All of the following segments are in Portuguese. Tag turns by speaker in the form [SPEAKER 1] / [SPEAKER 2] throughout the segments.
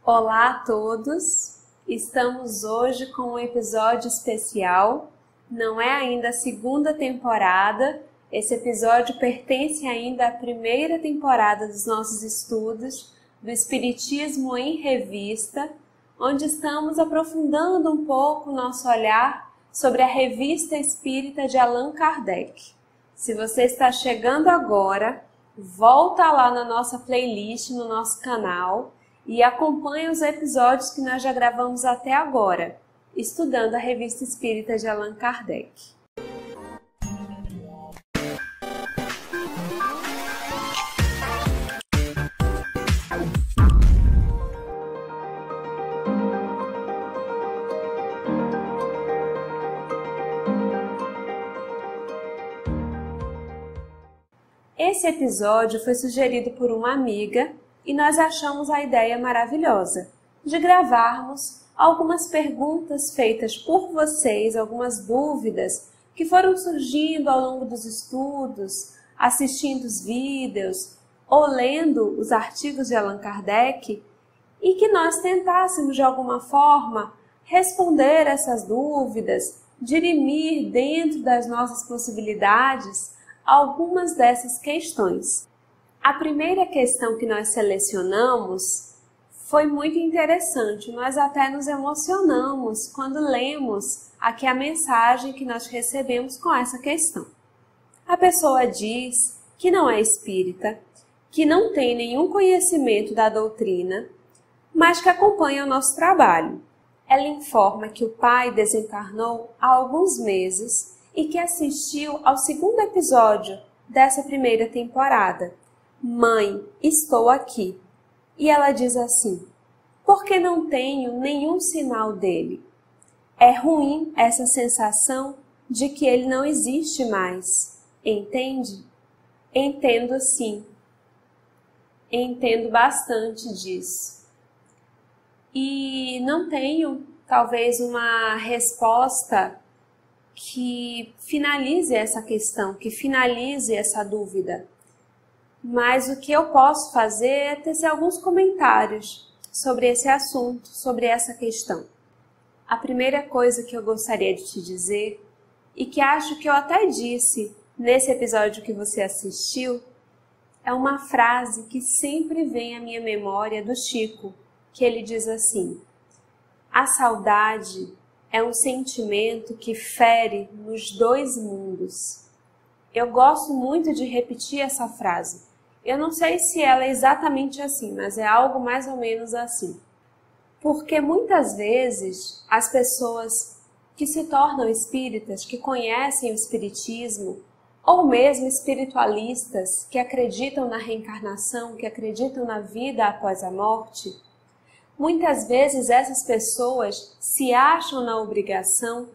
[SPEAKER 1] Olá a todos! Estamos hoje com um episódio especial. Não é ainda a segunda temporada, esse episódio pertence ainda à primeira temporada dos nossos estudos do Espiritismo em Revista, onde estamos aprofundando um pouco o nosso olhar sobre a Revista Espírita de Allan Kardec. Se você está chegando agora, volta lá na nossa playlist, no nosso canal, e acompanhe os episódios que nós já gravamos até agora, estudando a Revista Espírita de Allan Kardec. Esse episódio foi sugerido por uma amiga e nós achamos a ideia maravilhosa de gravarmos algumas perguntas feitas por vocês, algumas dúvidas que foram surgindo ao longo dos estudos, assistindo os vídeos ou lendo os artigos de Allan Kardec e que nós tentássemos de alguma forma responder essas dúvidas, dirimir dentro das nossas possibilidades algumas dessas questões. A primeira questão que nós selecionamos foi muito interessante. Nós até nos emocionamos quando lemos aqui a mensagem que nós recebemos com essa questão. A pessoa diz que não é espírita, que não tem nenhum conhecimento da doutrina, mas que acompanha o nosso trabalho. Ela informa que o pai desencarnou há alguns meses e que assistiu ao segundo episódio dessa primeira temporada. Mãe, estou aqui. E ela diz assim: por que não tenho nenhum sinal dele? É ruim essa sensação de que ele não existe mais. Entende? Entendo sim. Entendo bastante disso. E não tenho, talvez, uma resposta que finalize essa questão, que finalize essa dúvida. Mas o que eu posso fazer é tecer alguns comentários sobre esse assunto, sobre essa questão. A primeira coisa que eu gostaria de te dizer, e que acho que eu até disse nesse episódio que você assistiu, é uma frase que sempre vem à minha memória do Chico, que ele diz assim: a saudade é um sentimento que fere nos dois mundos. Eu gosto muito de repetir essa frase. Eu não sei se ela é exatamente assim, mas é algo mais ou menos assim. Porque muitas vezes as pessoas que se tornam espíritas, que conhecem o espiritismo, ou mesmo espiritualistas que acreditam na reencarnação, que acreditam na vida após a morte, muitas vezes essas pessoas se acham na obrigação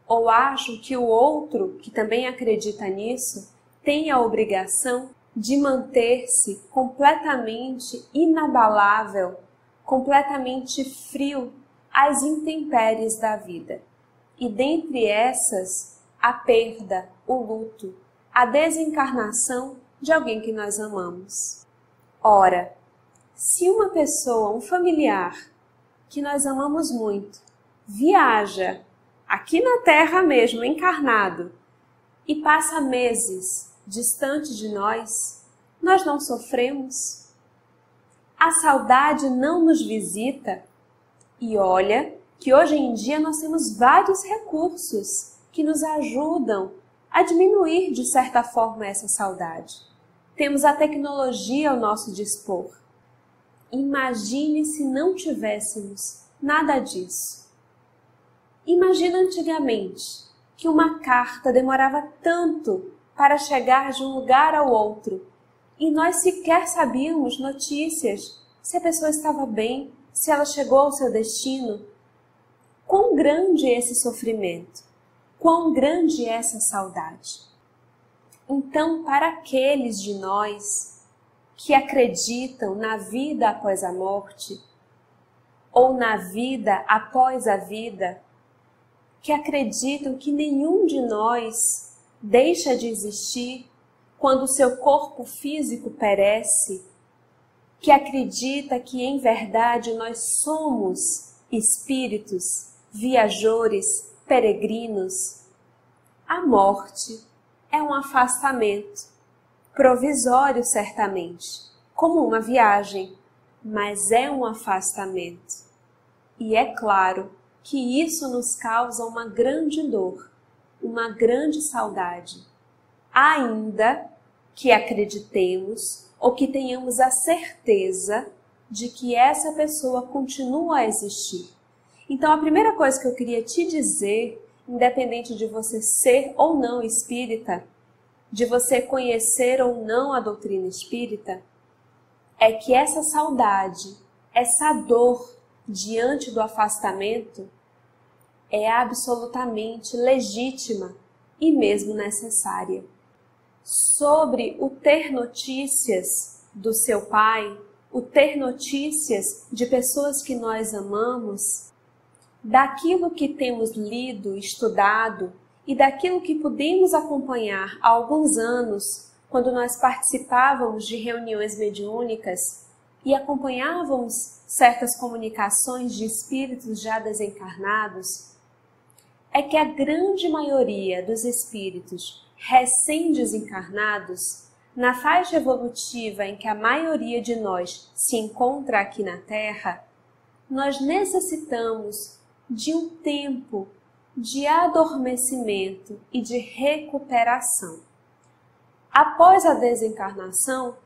[SPEAKER 1] ou acham que o outro, que também acredita nisso, tem a obrigação de manter-se completamente inabalável, completamente frio às intempéries da vida. E dentre essas, a perda, o luto, a desencarnação de alguém que nós amamos. Ora, se uma pessoa, um familiar, que nós amamos muito, viaja aqui na Terra mesmo, encarnado, e passa meses distante de nós, nós não sofremos? A saudade não nos visita? E olha que hoje em dia nós temos vários recursos que nos ajudam a diminuir de certa forma essa saudade. Temos a tecnologia ao nosso dispor. Imagine se não tivéssemos nada disso. Imagina antigamente que uma carta demorava tanto para chegar de um lugar ao outro e nós sequer sabíamos notícias se a pessoa estava bem, se ela chegou ao seu destino. Quão grande é esse sofrimento? Quão grande é essa saudade? Então, para aqueles de nós que acreditam na vida após a morte, ou na vida após a vida, que acreditam que nenhum de nós deixa de existir quando o seu corpo físico perece, que acredita que em verdade nós somos espíritos, viajores, peregrinos, a morte é um afastamento, provisório certamente, como uma viagem, mas é um afastamento. E é claro que isso nos causa uma grande dor, uma grande saudade, ainda que acreditemos ou que tenhamos a certeza de que essa pessoa continua a existir. Então, a primeira coisa que eu queria te dizer, independente de você ser ou não espírita, de você conhecer ou não a doutrina espírita, é que essa saudade, essa dor diante do afastamento é absolutamente legítima e mesmo necessária. Sobre o ter notícias do seu pai, o ter notícias de pessoas que nós amamos, daquilo que temos lido, estudado e daquilo que pudemos acompanhar há alguns anos, quando nós participávamos de reuniões mediúnicas e acompanhávamos certas comunicações de espíritos já desencarnados, é que a grande maioria dos espíritos recém-desencarnados, na faixa evolutiva em que a maioria de nós se encontra aqui na Terra, nós necessitamos de um tempo de adormecimento e de recuperação. Após a desencarnação,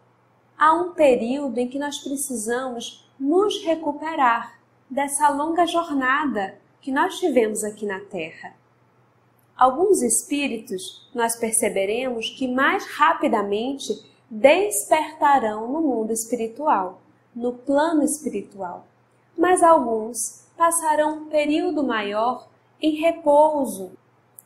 [SPEAKER 1] há um período em que nós precisamos nos recuperar dessa longa jornada que nós tivemos aqui na Terra. Alguns espíritos nós perceberemos que mais rapidamente despertarão no mundo espiritual, no plano espiritual, mas alguns passarão um período maior em repouso.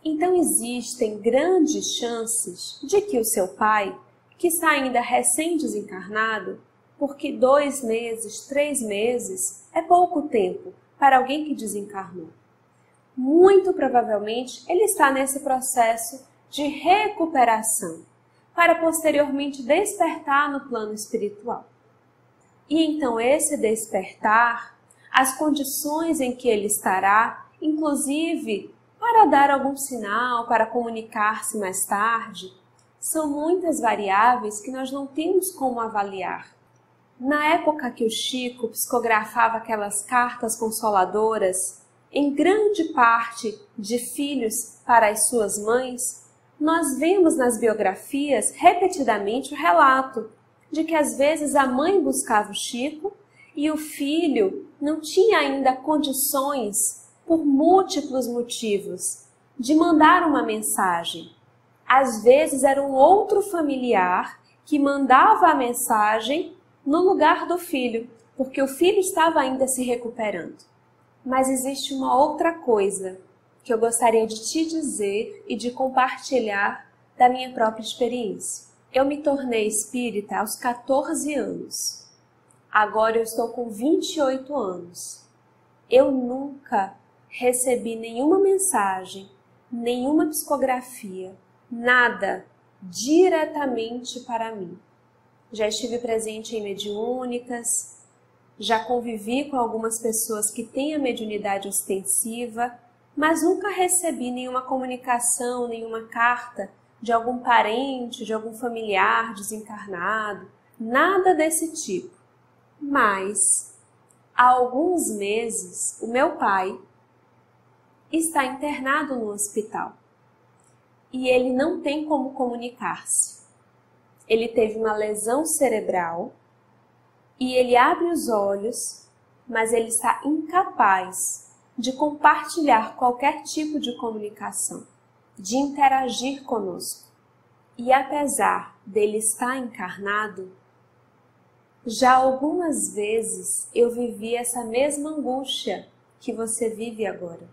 [SPEAKER 1] Então existem grandes chances de que o seu pai, que está ainda recém-desencarnado, porque 2 meses, 3 meses é pouco tempo para alguém que desencarnou. Muito provavelmente ele está nesse processo de recuperação, para posteriormente despertar no plano espiritual. E então esse despertar, as condições em que ele estará, inclusive para dar algum sinal, para comunicar-se mais tarde, são muitas variáveis que nós não temos como avaliar. Na época que o Chico psicografava aquelas cartas consoladoras, em grande parte de filhos para as suas mães, nós vemos nas biografias repetidamente o relato de que às vezes a mãe buscava o Chico e o filho não tinha ainda condições, por múltiplos motivos, de mandar uma mensagem. Às vezes era um outro familiar que mandava a mensagem no lugar do filho, porque o filho estava ainda se recuperando. Mas existe uma outra coisa que eu gostaria de te dizer e de compartilhar da minha própria experiência. Eu me tornei espírita aos 14 anos. Agora eu estou com 28 anos. Eu nunca recebi nenhuma mensagem, nenhuma psicografia, nada diretamente para mim. Já estive presente em mediúnicas, já convivi com algumas pessoas que têm a mediunidade ostensiva, mas nunca recebi nenhuma comunicação, nenhuma carta de algum parente, de algum familiar desencarnado, nada desse tipo. Mas, há alguns meses, o meu pai está internado no hospital e ele não tem como comunicar-se. Ele teve uma lesão cerebral e ele abre os olhos, mas ele está incapaz de compartilhar qualquer tipo de comunicação, de interagir conosco. E apesar dele estar encarnado, já algumas vezes eu vivi essa mesma angústia que você vive agora.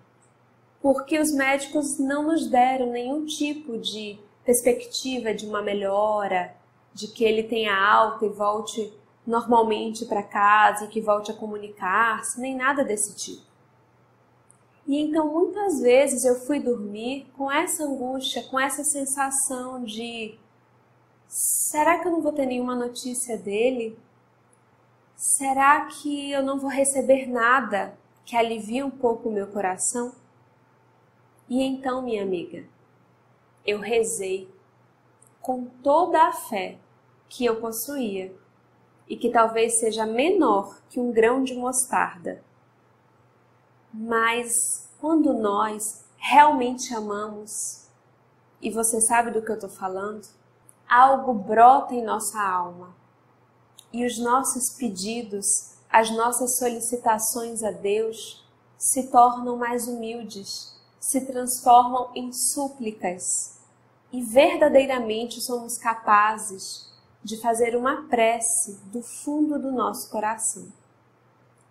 [SPEAKER 1] Porque os médicos não nos deram nenhum tipo de perspectiva de uma melhora, de que ele tenha alta e volte normalmente para casa e que volte a comunicar-se, nem nada desse tipo. E então muitas vezes eu fui dormir com essa angústia, com essa sensação de: será que eu não vou ter nenhuma notícia dele? será que eu não vou receber nada que alivie um pouco o meu coração? E então, minha amiga, eu rezei com toda a fé que eu possuía e que talvez seja menor que um grão de mostarda. Mas quando nós realmente amamos, e você sabe do que eu estou falando, algo brota em nossa alma e os nossos pedidos, as nossas solicitações a Deus se tornam mais humildes, se transformam em súplicas e verdadeiramente somos capazes de fazer uma prece do fundo do nosso coração.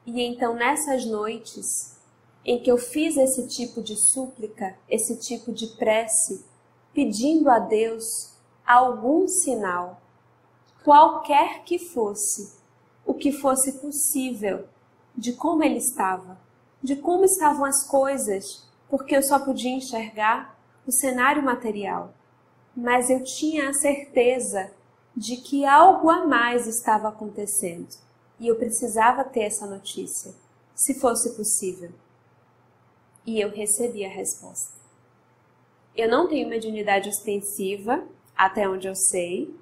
[SPEAKER 1] E então nessas noites em que eu fiz esse tipo de súplica, esse tipo de prece, pedindo a Deus algum sinal, qualquer que fosse, o que fosse possível, de como ele estava, de como estavam as coisas, porque eu só podia enxergar o cenário material. Mas eu tinha a certeza de que algo a mais estava acontecendo e eu precisava ter essa notícia, se fosse possível. E eu recebi a resposta. Eu não tenho mediunidade ostensiva, até onde eu sei,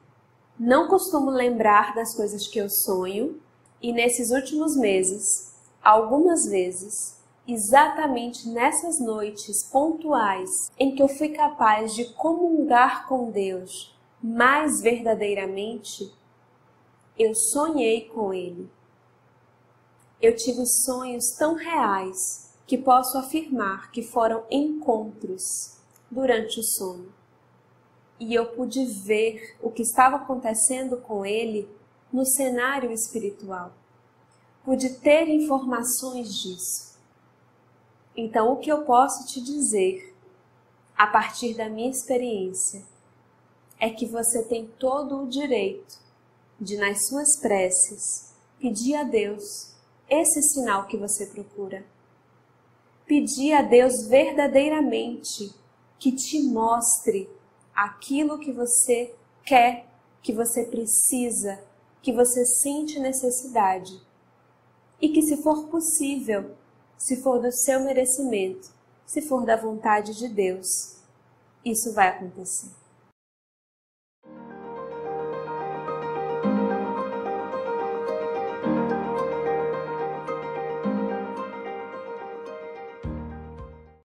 [SPEAKER 1] não costumo lembrar das coisas que eu sonho e nesses últimos meses, algumas vezes, exatamente nessas noites pontuais em que eu fui capaz de comungar com Deus mais verdadeiramente, eu sonhei com Ele. Eu tive sonhos tão reais que posso afirmar que foram encontros durante o sono. E eu pude ver o que estava acontecendo com Ele no cenário espiritual. Pude ter informações disso. Então, o que eu posso te dizer, a partir da minha experiência, é que você tem todo o direito de, nas suas preces, pedir a Deus esse sinal que você procura. Pedir a Deus verdadeiramente que te mostre aquilo que você quer, que você precisa, que você sente necessidade. E que, se for possível, se for do seu merecimento, se for da vontade de Deus, isso vai acontecer.